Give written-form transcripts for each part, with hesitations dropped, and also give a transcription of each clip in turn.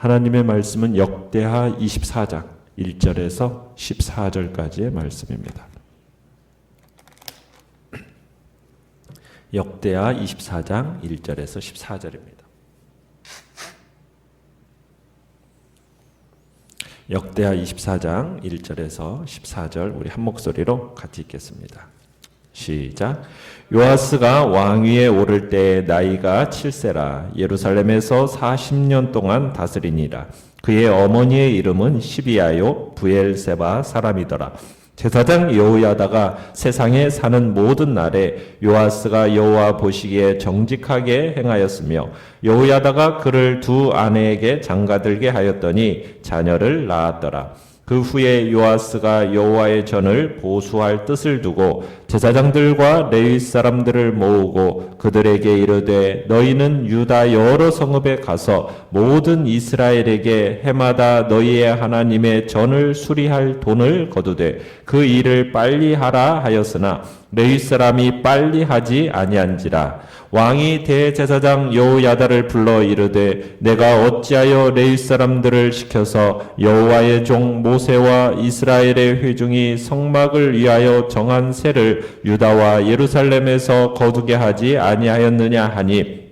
하나님의 말씀은 역대하 24장 1절에서 14절까지의 말씀입니다. 역대하 24장 1절에서 14절입니다. 역대하 24장 1절에서 14절 우리 한 목소리로 같이 읽겠습니다. 시작. 요아스가 왕위에 오를 때 나이가 7세라 예루살렘에서 40년 동안 다스리니라. 그의 어머니의 이름은 시비아요 브엘세바 사람이더라. 제사장 여호야다가 세상에 사는 모든 날에 요아스가 여호와 보시기에 정직하게 행하였으며 여호야다가 그를 두 아내에게 장가들게 하였더니 자녀를 낳았더라. 그 후에 요아스가 여호와의 전을 보수할 뜻을 두고 제사장들과 레위 사람들을 모으고 그들에게 이르되 너희는 유다 여러 성읍에 가서 모든 이스라엘에게 해마다 너희의 하나님의 전을 수리할 돈을 거두되 그 일을 빨리 하라 하였으나 레위 사람이 빨리 하지 아니한지라. 왕이 대제사장 여호야다를 불러 이르되 내가 어찌하여 레위 사람들을 시켜서 여호와의 종 모세와 이스라엘의 회중이 성막을 위하여 정한 세를 유다와 예루살렘에서 거두게 하지 아니하였느냐 하니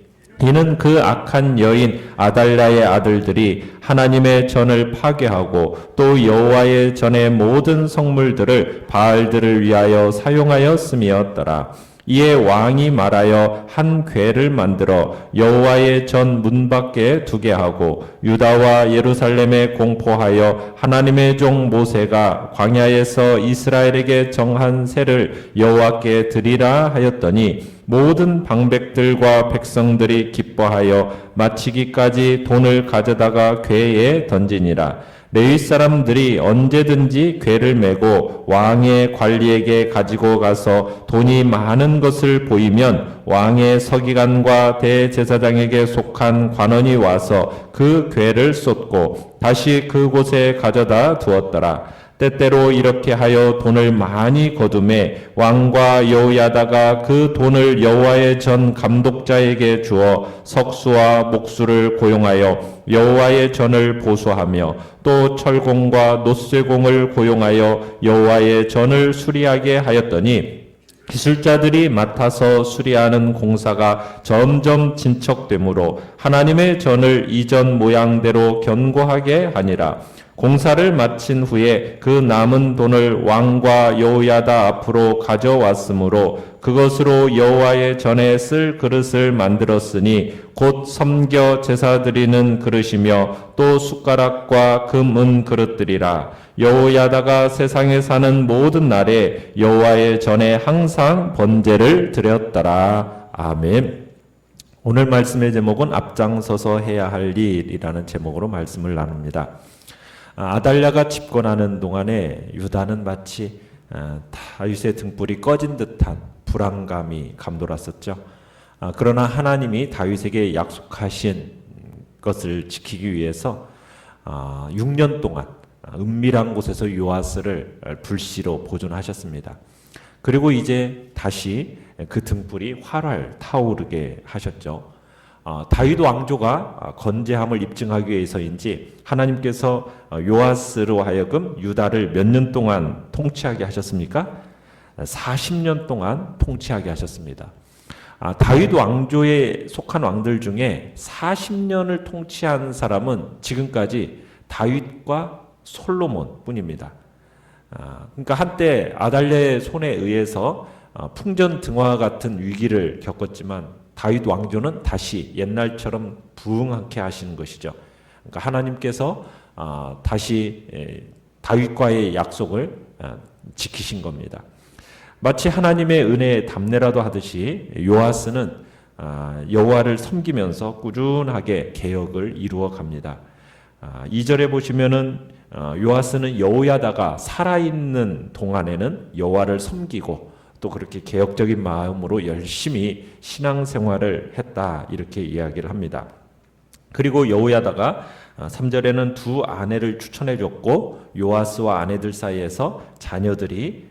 이는 그 악한 여인 아달랴의 아들들이 하나님의 전을 파괴하고 또 여호와의 전의 모든 성물들을 바알들을 위하여 사용하였음이었더라. 이에 왕이 말하여 한 궤를 만들어 여호와의 전 문 밖에 두게 하고 유다와 예루살렘에 공포하여 하나님의 종 모세가 광야에서 이스라엘에게 정한 세를 여호와께 드리라 하였더니 모든 방백들과 백성들이 기뻐하여 마치기까지 돈을 가져다가 궤에 던지니라. 레위 사람들이 언제든지 궤를 메고 왕의 관리에게 가지고 가서 돈이 많은 것을 보이면 왕의 서기관과 대제사장에게 속한 관원이 와서 그 궤를 쏟고 다시 그곳에 가져다 두었더라. 때때로 이렇게 하여 돈을 많이 거두매 왕과 여호야다가 그 돈을 여호와의 전 감독자에게 주어 석수와 목수를 고용하여 여호와의 전을 보수하며 또 철공과 노쇠공을 고용하여 여호와의 전을 수리하게 하였더니 기술자들이 맡아서 수리하는 공사가 점점 진척되므로 하나님의 전을 이전 모양대로 견고하게 하니라. 공사를 마친 후에 그 남은 돈을 왕과 여호야다 앞으로 가져왔으므로 그것으로 여호와의 전에 쓸 그릇을 만들었으니 곧 섬겨 제사 드리는 그릇이며 또 숟가락과 금은 그릇들이라. 여호야다가 세상에 사는 모든 날에 여호와의 전에 항상 번제를 드렸더라. 아멘. 오늘 말씀의 제목은 앞장서서 해야 할 일이라는 제목으로 말씀을 나눕니다. 아달랴가 집권하는 동안에 유다는 마치 다윗의 등불이 꺼진 듯한 불안감이 감돌았었죠. 그러나 하나님이 다윗에게 약속하신 것을 지키기 위해서 6년 동안 은밀한 곳에서 요아스를 불시로 보존하셨습니다. 그리고 이제 다시 그 등불이 활활 타오르게 하셨죠. 다윗 왕조가 건재함을 입증하기 위해서인지 하나님께서 요아스로 하여금 유다를 몇 년 동안 통치하게 하셨습니까? 40년 동안 통치하게 하셨습니다. 다윗 왕조에 속한 왕들 중에 40년을 통치한 사람은 지금까지 다윗과 솔로몬 뿐입니다. 그러니까 한때 아달랴의 손에 의해서 풍전등화 같은 위기를 겪었지만 다윗 왕조는 다시 옛날처럼 부흥하게 하시는 것이죠. 그러니까 하나님께서 다시 다윗과의 약속을 지키신 겁니다. 마치 하나님의 은혜의 답례라도 하듯이 요아스는 여호와를 섬기면서 꾸준하게 개혁을 이루어 갑니다. 2절에 보시면은 요아스는 여호야다가 살아있는 동안에는 여호와를 섬기고 또 그렇게 개혁적인 마음으로 열심히 신앙생활을 했다 이렇게 이야기를 합니다. 그리고 여호야다가 3절에는 두 아내를 추천해 줬고 요아스와 아내들 사이에서 자녀들이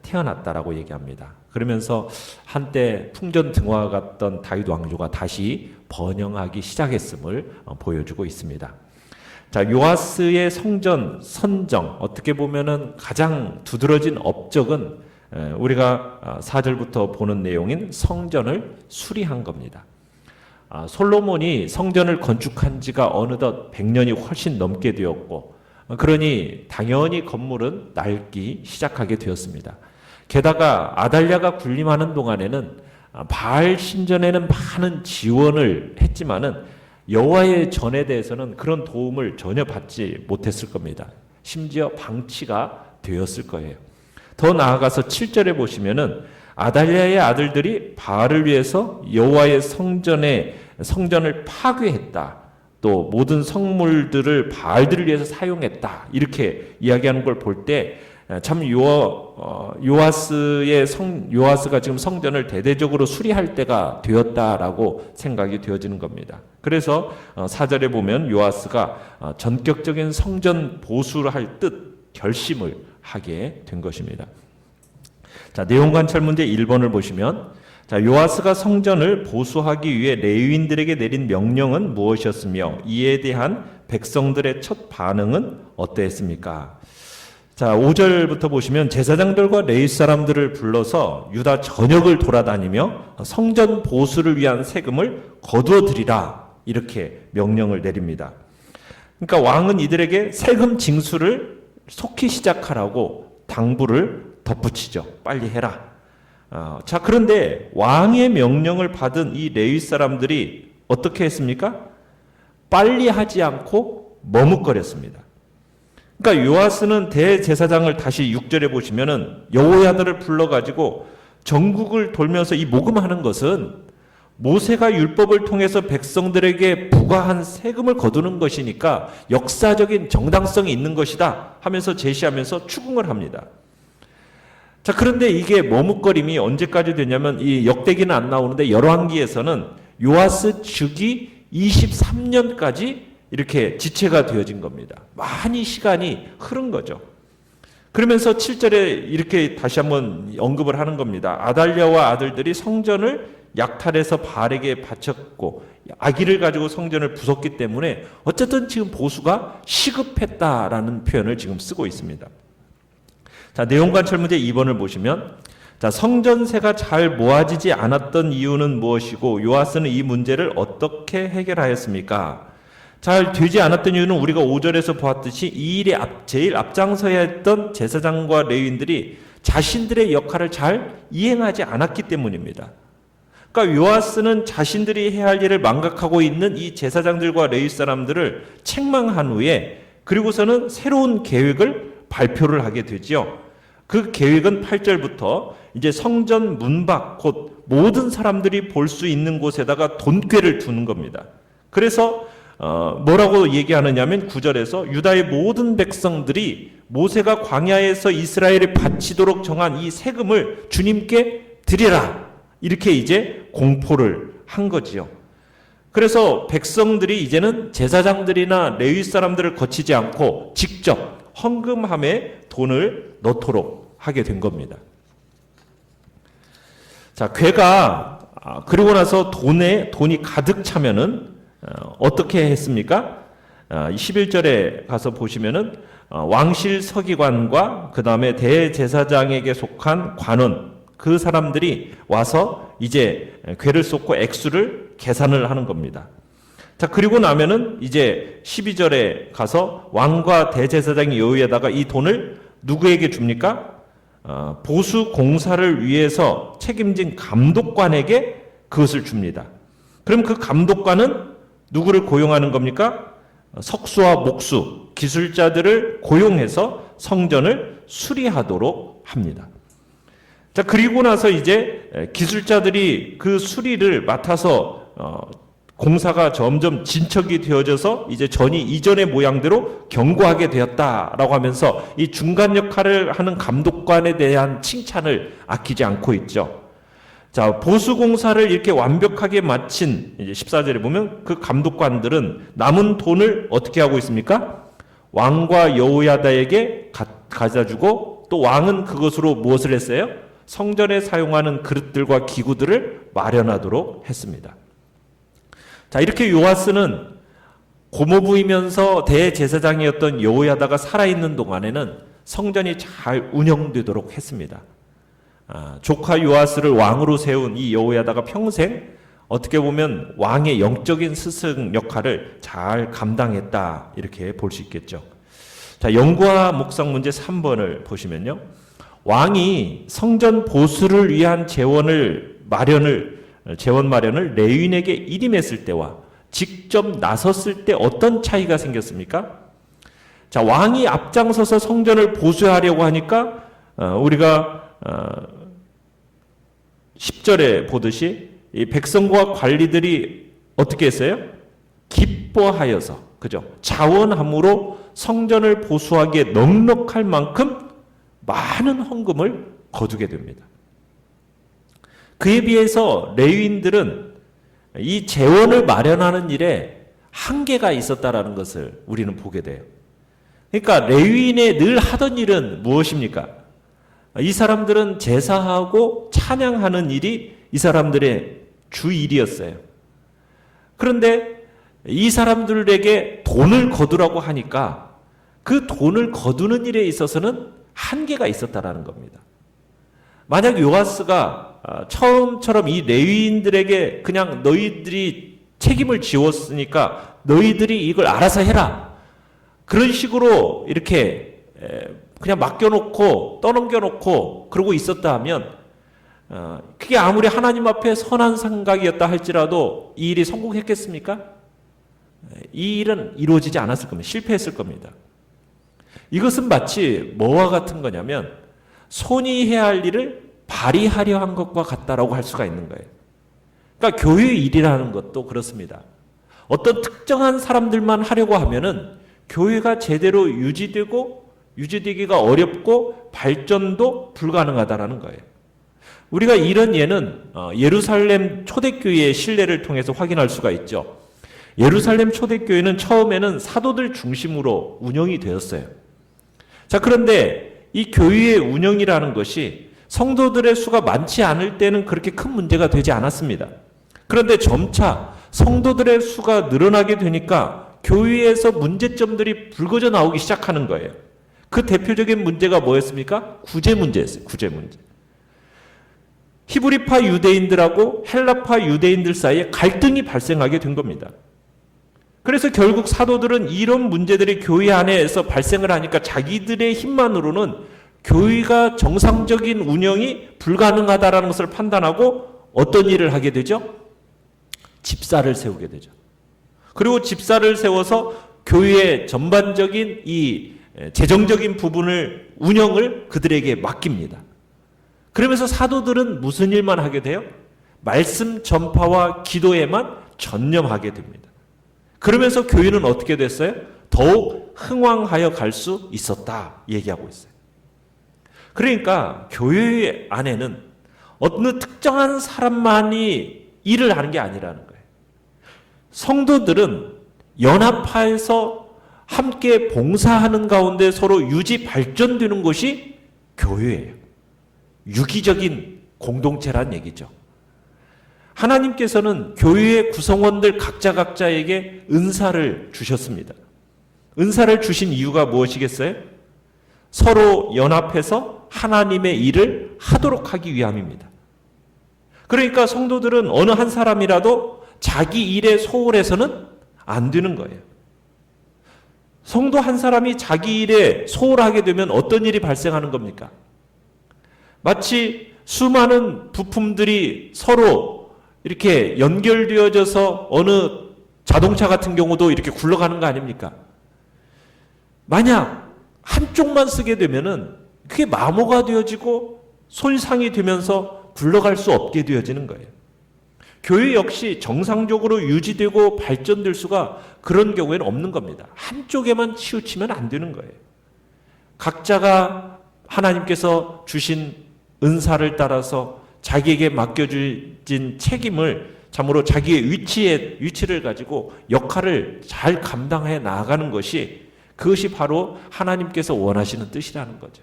태어났다라고 얘기합니다. 그러면서 한때 풍전등화 같던 다윗 왕조가 다시 번영하기 시작했음을 보여주고 있습니다. 자, 요아스의 성전 선정, 어떻게 보면은 가장 두드러진 업적은 우리가 4절부터 보는 내용인 성전을 수리한 겁니다. 솔로몬이 성전을 건축한 지가 어느덧 100년이 훨씬 넘게 되었고, 그러니 당연히 건물은 낡기 시작하게 되었습니다. 게다가 아달랴가 군림하는 동안에는 바알 신전에는 많은 지원을 했지만은 여호와의 전에 대해서는 그런 도움을 전혀 받지 못했을 겁니다. 심지어 방치가 되었을 거예요. 더 나아가서 7절에 보시면은 아달랴의 아들들이 바알을 위해서 여호와의 성전을 파괴했다. 또 모든 성물들을 바알들을 위해서 사용했다. 이렇게 이야기하는 걸 볼 때 참 요아스가 지금 성전을 대대적으로 수리할 때가 되었다라고 생각이 되어지는 겁니다. 그래서 4절에 보면 요아스가 전격적인 성전 보수를 할 뜻 결심을 하게 된 것입니다. 자, 내용 관찰 문제 1번을 보시면, 자, 요아스가 성전을 보수하기 위해 레위인들에게 내린 명령은 무엇이었으며 이에 대한 백성들의 첫 반응은 어떠했습니까? 자, 5절부터 보시면 제사장들과 레위 사람들을 불러서 유다 전역을 돌아다니며 성전 보수를 위한 세금을 거두어 드리라, 이렇게 명령을 내립니다. 그러니까 왕은 이들에게 세금 징수를 속히 시작하라고 당부를 덧붙이죠. 빨리 해라. 자, 그런데 왕의 명령을 받은 이 레위 사람들이 어떻게 했습니까? 빨리 하지 않고 머뭇거렸습니다. 그러니까 요아스는 대제사장을 다시 6절에 보시면은 여호야다를 불러가지고 전국을 돌면서 이 모금하는 것은 모세가 율법을 통해서 백성들에게 부과한 세금을 거두는 것이니까 역사적인 정당성이 있는 것이다 하면서 제시하면서 추궁을 합니다. 자, 그런데 이게 머뭇거림이 언제까지 되냐면 이 역대기는 안 나오는데 열왕기에서는 요아스 즉위 23년까지 이렇게 지체가 되어진 겁니다. 많이 시간이 흐른 거죠. 그러면서 7절에 이렇게 다시 한번 언급을 하는 겁니다. 아달랴와 아들들이 성전을 약탈해서 바알에게 바쳤고 아기를 가지고 성전을 부쉈기 때문에 어쨌든 지금 보수가 시급했다라는 표현을 지금 쓰고 있습니다. 자, 내용 관찰 문제 2번을 보시면, 자, 성전세가 잘 모아지지 않았던 이유는 무엇이고 요아스는 이 문제를 어떻게 해결하였습니까? 잘 되지 않았던 이유는 우리가 5절에서 보았듯이 이 일에 제일 앞장서야 했던 제사장과 레위인들이 자신들의 역할을 잘 이행하지 않았기 때문입니다. 그러니까 요아스는 자신들이 해야 할 일을 망각하고 있는 이 제사장들과 레위 사람들을 책망한 후에 그리고서는 새로운 계획을 발표를 하게 되지요. 그 계획은 8절부터 이제 성전 문 밖 곧 모든 사람들이 볼 수 있는 곳에다가 돈궤를 두는 겁니다. 그래서 뭐라고 얘기하느냐면 9절에서 유다의 모든 백성들이 모세가 광야에서 이스라엘에 바치도록 정한 이 세금을 주님께 드리라, 이렇게 이제 공포를 한 거지요. 그래서 백성들이 이제는 제사장들이나 레위 사람들을 거치지 않고 직접 헌금함에 돈을 넣도록 하게 된 겁니다. 자, 궤가 그리고 나서 돈이 가득 차면은 어떻게 했습니까? 11절에 가서 보시면은 왕실 서기관과 그 다음에 대제사장에게 속한 관원, 그 사람들이 와서 이제 궤를 쏟고 액수를 계산을 하는 겁니다. 자, 그리고 나면은 이제 12절에 가서 왕과 대제사장이 여기에다가 이 돈을 누구에게 줍니까? 보수 공사를 위해서 책임진 감독관에게 그것을 줍니다. 그럼 그 감독관은 누구를 고용하는 겁니까? 석수와 목수, 기술자들을 고용해서 성전을 수리하도록 합니다. 자, 그리고 나서 이제 기술자들이 그 수리를 맡아서 공사가 점점 진척이 되어져서 이제 전이 이전의 모양대로 견고하게 되었다라고 하면서 이 중간 역할을 하는 감독관에 대한 칭찬을 아끼지 않고 있죠. 자, 보수 공사를 이렇게 완벽하게 마친 이제 14절에 보면 그 감독관들은 남은 돈을 어떻게 하고 있습니까? 왕과 여호야다에게 가져다 주고 또 왕은 그것으로 무엇을 했어요? 성전에 사용하는 그릇들과 기구들을 마련하도록 했습니다. 자, 이렇게 요아스는 고모부이면서 대제사장이었던 여호야다가 살아있는 동안에는 성전이 잘 운영되도록 했습니다. 조카 요아스를 왕으로 세운 이 여호야다가 평생 어떻게 보면 왕의 영적인 스승 역할을 잘 감당했다, 이렇게 볼 수 있겠죠. 자, 연구와 묵상 문제 3번을 보시면요. 왕이 성전 보수를 위한 재원 마련을 레위인에게 일임했을 때와 직접 나섰을 때 어떤 차이가 생겼습니까? 자, 왕이 앞장서서 성전을 보수하려고 하니까 우리가 10절에 보듯이 이 백성과 관리들이 어떻게 했어요? 기뻐하여서, 그죠? 자원함으로 성전을 보수하기에 넉넉할 만큼 많은 헌금을 거두게 됩니다. 그에 비해서 레위인들은 이 재원을 마련하는 일에 한계가 있었다라는 것을 우리는 보게 돼요. 그러니까 레위인의 늘 하던 일은 무엇입니까? 이 사람들은 제사하고 찬양하는 일이 이 사람들의 주 일이었어요. 그런데 이 사람들에게 돈을 거두라고 하니까 그 돈을 거두는 일에 있어서는 한계가 있었다라는 겁니다. 만약 요아스가 처음처럼 이 레위인들에게 그냥 너희들이 책임을 지웠으니까 너희들이 이걸 알아서 해라, 그런 식으로 이렇게 그냥 맡겨놓고 떠넘겨놓고 그러고 있었다 하면 그게 아무리 하나님 앞에 선한 생각이었다 할지라도 이 일이 성공했겠습니까? 이 일은 이루어지지 않았을 겁니다. 실패했을 겁니다. 이것은 마치 뭐와 같은 거냐면 손이 해야 할 일을 발휘하려 한 것과 같다라고 할 수가 있는 거예요. 그러니까 교회 일이라는 것도 그렇습니다. 어떤 특정한 사람들만 하려고 하면은 교회가 제대로 유지되기가 어렵고 발전도 불가능하다라는 거예요. 우리가 이런 예는 예루살렘 초대교회의 신례를 통해서 확인할 수가 있죠. 예루살렘 초대교회는 처음에는 사도들 중심으로 운영이 되었어요. 자, 그런데 이 교회의 운영이라는 것이 성도들의 수가 많지 않을 때는 그렇게 큰 문제가 되지 않았습니다. 그런데 점차 성도들의 수가 늘어나게 되니까 교회에서 문제점들이 불거져 나오기 시작하는 거예요. 그 대표적인 문제가 뭐였습니까? 구제 문제였어요. 구제 문제. 히브리파 유대인들하고 헬라파 유대인들 사이에 갈등이 발생하게 된 겁니다. 그래서 결국 사도들은 이런 문제들이 교회 안에서 발생을 하니까 자기들의 힘만으로는 교회가 정상적인 운영이 불가능하다라는 것을 판단하고 어떤 일을 하게 되죠? 집사를 세우게 되죠. 그리고 집사를 세워서 교회의 전반적인 이 재정적인 부분을 운영을 그들에게 맡깁니다. 그러면서 사도들은 무슨 일만 하게 돼요? 말씀 전파와 기도에만 전념하게 됩니다. 그러면서 교회는 어떻게 됐어요? 더욱 흥왕하여 갈 수 있었다 얘기하고 있어요. 그러니까 교회 안에는 어느 특정한 사람만이 일을 하는 게 아니라는 거예요. 성도들은 연합하여서 함께 봉사하는 가운데 서로 유지 발전되는 것이 교회예요. 유기적인 공동체란 얘기죠. 하나님께서는 교회의 구성원들 각자에게 은사를 주셨습니다. 은사를 주신 이유가 무엇이겠어요? 서로 연합해서 하나님의 일을 하도록 하기 위함입니다. 그러니까 성도들은 어느 한 사람이라도 자기 일에 소홀해서는 안 되는 거예요. 성도 한 사람이 자기 일에 소홀하게 되면 어떤 일이 발생하는 겁니까? 마치 수많은 부품들이 서로 이렇게 연결되어져서 어느 자동차 같은 경우도 이렇게 굴러가는 거 아닙니까? 만약 한쪽만 쓰게 되면은 그게 마모가 되어지고 손상이 되면서 굴러갈 수 없게 되어지는 거예요. 교회 역시 정상적으로 유지되고 발전될 수가 그런 경우에는 없는 겁니다. 한쪽에만 치우치면 안 되는 거예요. 각자가 하나님께서 주신 은사를 따라서 자기에게 맡겨진 책임을 참으로 자기의 위치를 가지고 역할을 잘 감당해 나아가는 것이 그것이 바로 하나님께서 원하시는 뜻이라는 거죠.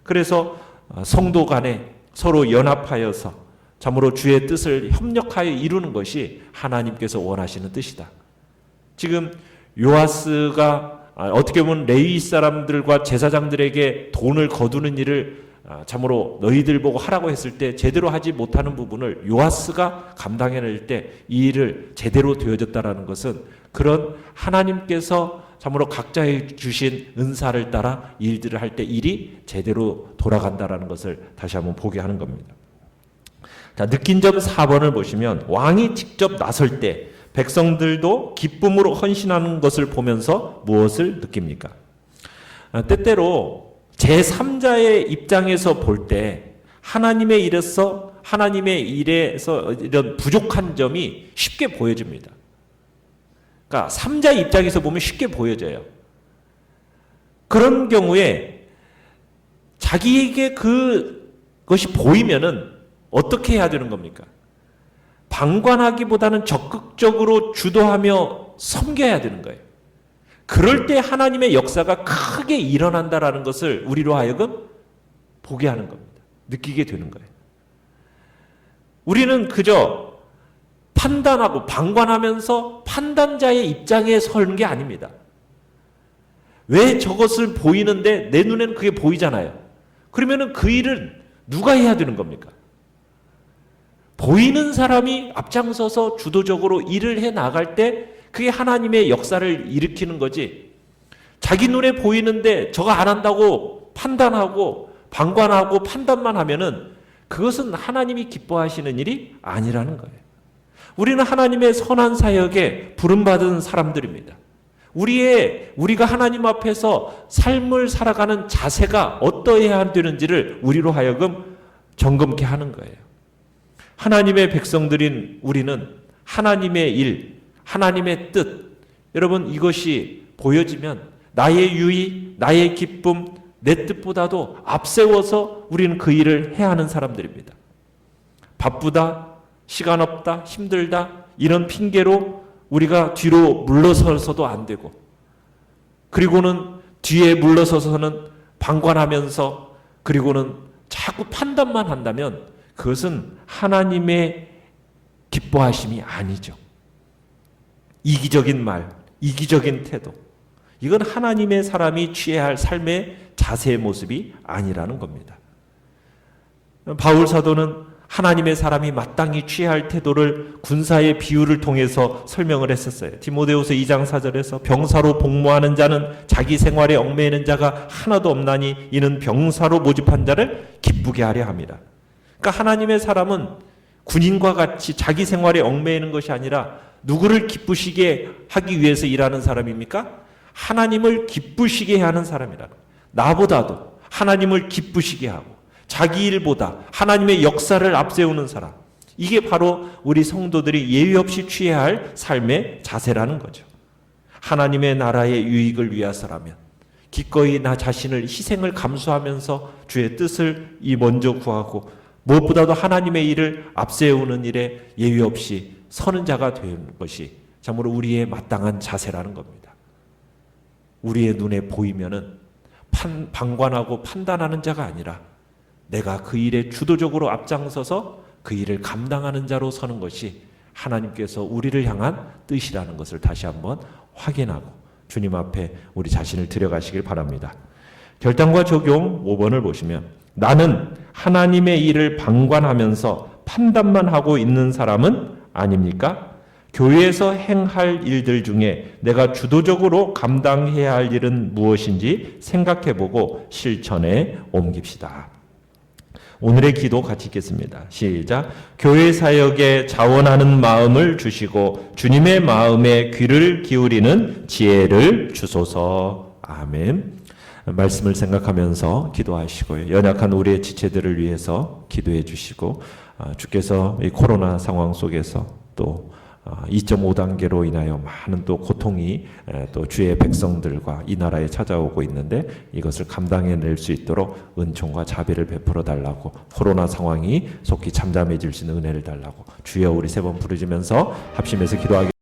그래서 성도 간에 서로 연합하여서 참으로 주의 뜻을 협력하여 이루는 것이 하나님께서 원하시는 뜻이다. 지금 요아스가 어떻게 보면 레위 사람들과 제사장들에게 돈을 거두는 일을 참으로 너희들 보고 하라고 했을 때 제대로 하지 못하는 부분을 요아스가 감당해낼 때 이 일을 제대로 되어졌다라는 것은 그런 하나님께서 참으로 각자에 주신 은사를 따라 일들을 할 때 일이 제대로 돌아간다라는 것을 다시 한번 보게 하는 겁니다. 자, 느낀 점 4번을 보시면 왕이 직접 나설 때 백성들도 기쁨으로 헌신하는 것을 보면서 무엇을 느낍니까? 때때로 제3자의 입장에서 볼 때 하나님의 일에서 이런 부족한 점이 쉽게 보여집니다. 그러니까 3자 입장에서 보면 쉽게 보여져요. 그런 경우에 자기에게 그것이 보이면은 어떻게 해야 되는 겁니까? 방관하기보다는 적극적으로 주도하며 섬겨야 되는 거예요. 그럴 때 하나님의 역사가 크게 일어난다라는 것을 우리로 하여금 보게 하는 겁니다. 느끼게 되는 거예요. 우리는 그저 판단하고 방관하면서 판단자의 입장에 서는 게 아닙니다. 왜 저것을 보이는데 내 눈에는 그게 보이잖아요. 그러면은 그 일을 누가 해야 되는 겁니까? 보이는 사람이 앞장서서 주도적으로 일을 해 나갈 때 그게 하나님의 역사를 일으키는 거지. 자기 눈에 보이는데 저거 안 한다고 판단하고 방관하고 판단만 하면은 그것은 하나님이 기뻐하시는 일이 아니라는 거예요. 우리는 하나님의 선한 사역에 부름받은 사람들입니다. 우리가 하나님 앞에서 삶을 살아가는 자세가 어떠해야 되는지를 우리로 하여금 점검케 하는 거예요. 하나님의 백성들인 우리는 하나님의 일, 하나님의 뜻, 여러분 이것이 보여지면 나의 유의, 나의 기쁨, 내 뜻보다도 앞세워서 우리는 그 일을 해야 하는 사람들입니다. 바쁘다, 시간 없다, 힘들다 이런 핑계로 우리가 뒤로 물러서서도 안 되고, 그리고는 뒤에 물러서서는 방관하면서 그리고는 자꾸 판단만 한다면 그것은 하나님의 기뻐하심이 아니죠. 이기적인 말, 이기적인 태도, 이건 하나님의 사람이 취해야 할 삶의 자세의 모습이 아니라는 겁니다. 바울 사도는 하나님의 사람이 마땅히 취해야 할 태도를 군사의 비유를 통해서 설명을 했었어요. 디모데후서 2장 4절에서 병사로 복무하는 자는 자기 생활에 얽매이는 자가 하나도 없나니 이는 병사로 모집한 자를 기쁘게 하려 함이라. 그러니까 하나님의 사람은 군인과 같이 자기 생활에 얽매이는 것이 아니라 누구를 기쁘시게 하기 위해서 일하는 사람입니까? 하나님을 기쁘시게 하는 사람이라는 거예요. 나보다도 하나님을 기쁘시게 하고 자기 일보다 하나님의 역사를 앞세우는 사람, 이게 바로 우리 성도들이 예외 없이 취해야 할 삶의 자세라는 거죠. 하나님의 나라의 유익을 위해서라면 기꺼이 나 자신을 희생을 감수하면서 주의 뜻을 먼저 구하고 무엇보다도 하나님의 일을 앞세우는 일에 예외 없이 서는 자가 되는 것이 참으로 우리의 마땅한 자세라는 겁니다. 우리의 눈에 보이면은 방관하고 판단하는 자가 아니라 내가 그 일에 주도적으로 앞장서서 그 일을 감당하는 자로 서는 것이 하나님께서 우리를 향한 뜻이라는 것을 다시 한번 확인하고 주님 앞에 우리 자신을 드려가시길 바랍니다. 결단과 적용 5번을 보시면 나는 하나님의 일을 방관하면서 판단만 하고 있는 사람은 아닙니까? 교회에서 행할 일들 중에 내가 주도적으로 감당해야 할 일은 무엇인지 생각해보고 실천에 옮깁시다. 오늘의 기도 같이 읽겠습니다. 시작. 교회 사역에 자원하는 마음을 주시고 주님의 마음에 귀를 기울이는 지혜를 주소서. 아멘. 말씀을 생각하면서 기도하시고요. 연약한 우리의 지체들을 위해서 기도해 주시고 주께서 이 코로나 상황 속에서 또 2.5단계로 인하여 많은 또 고통이 또 주의 백성들과 이 나라에 찾아오고 있는데 이것을 감당해낼 수 있도록 은총과 자비를 베풀어 달라고, 코로나 상황이 속히 잠잠해질 수 있는 은혜를 달라고 주여 우리 세 번 부르짖으면서 합심해서 기도하겠습니다.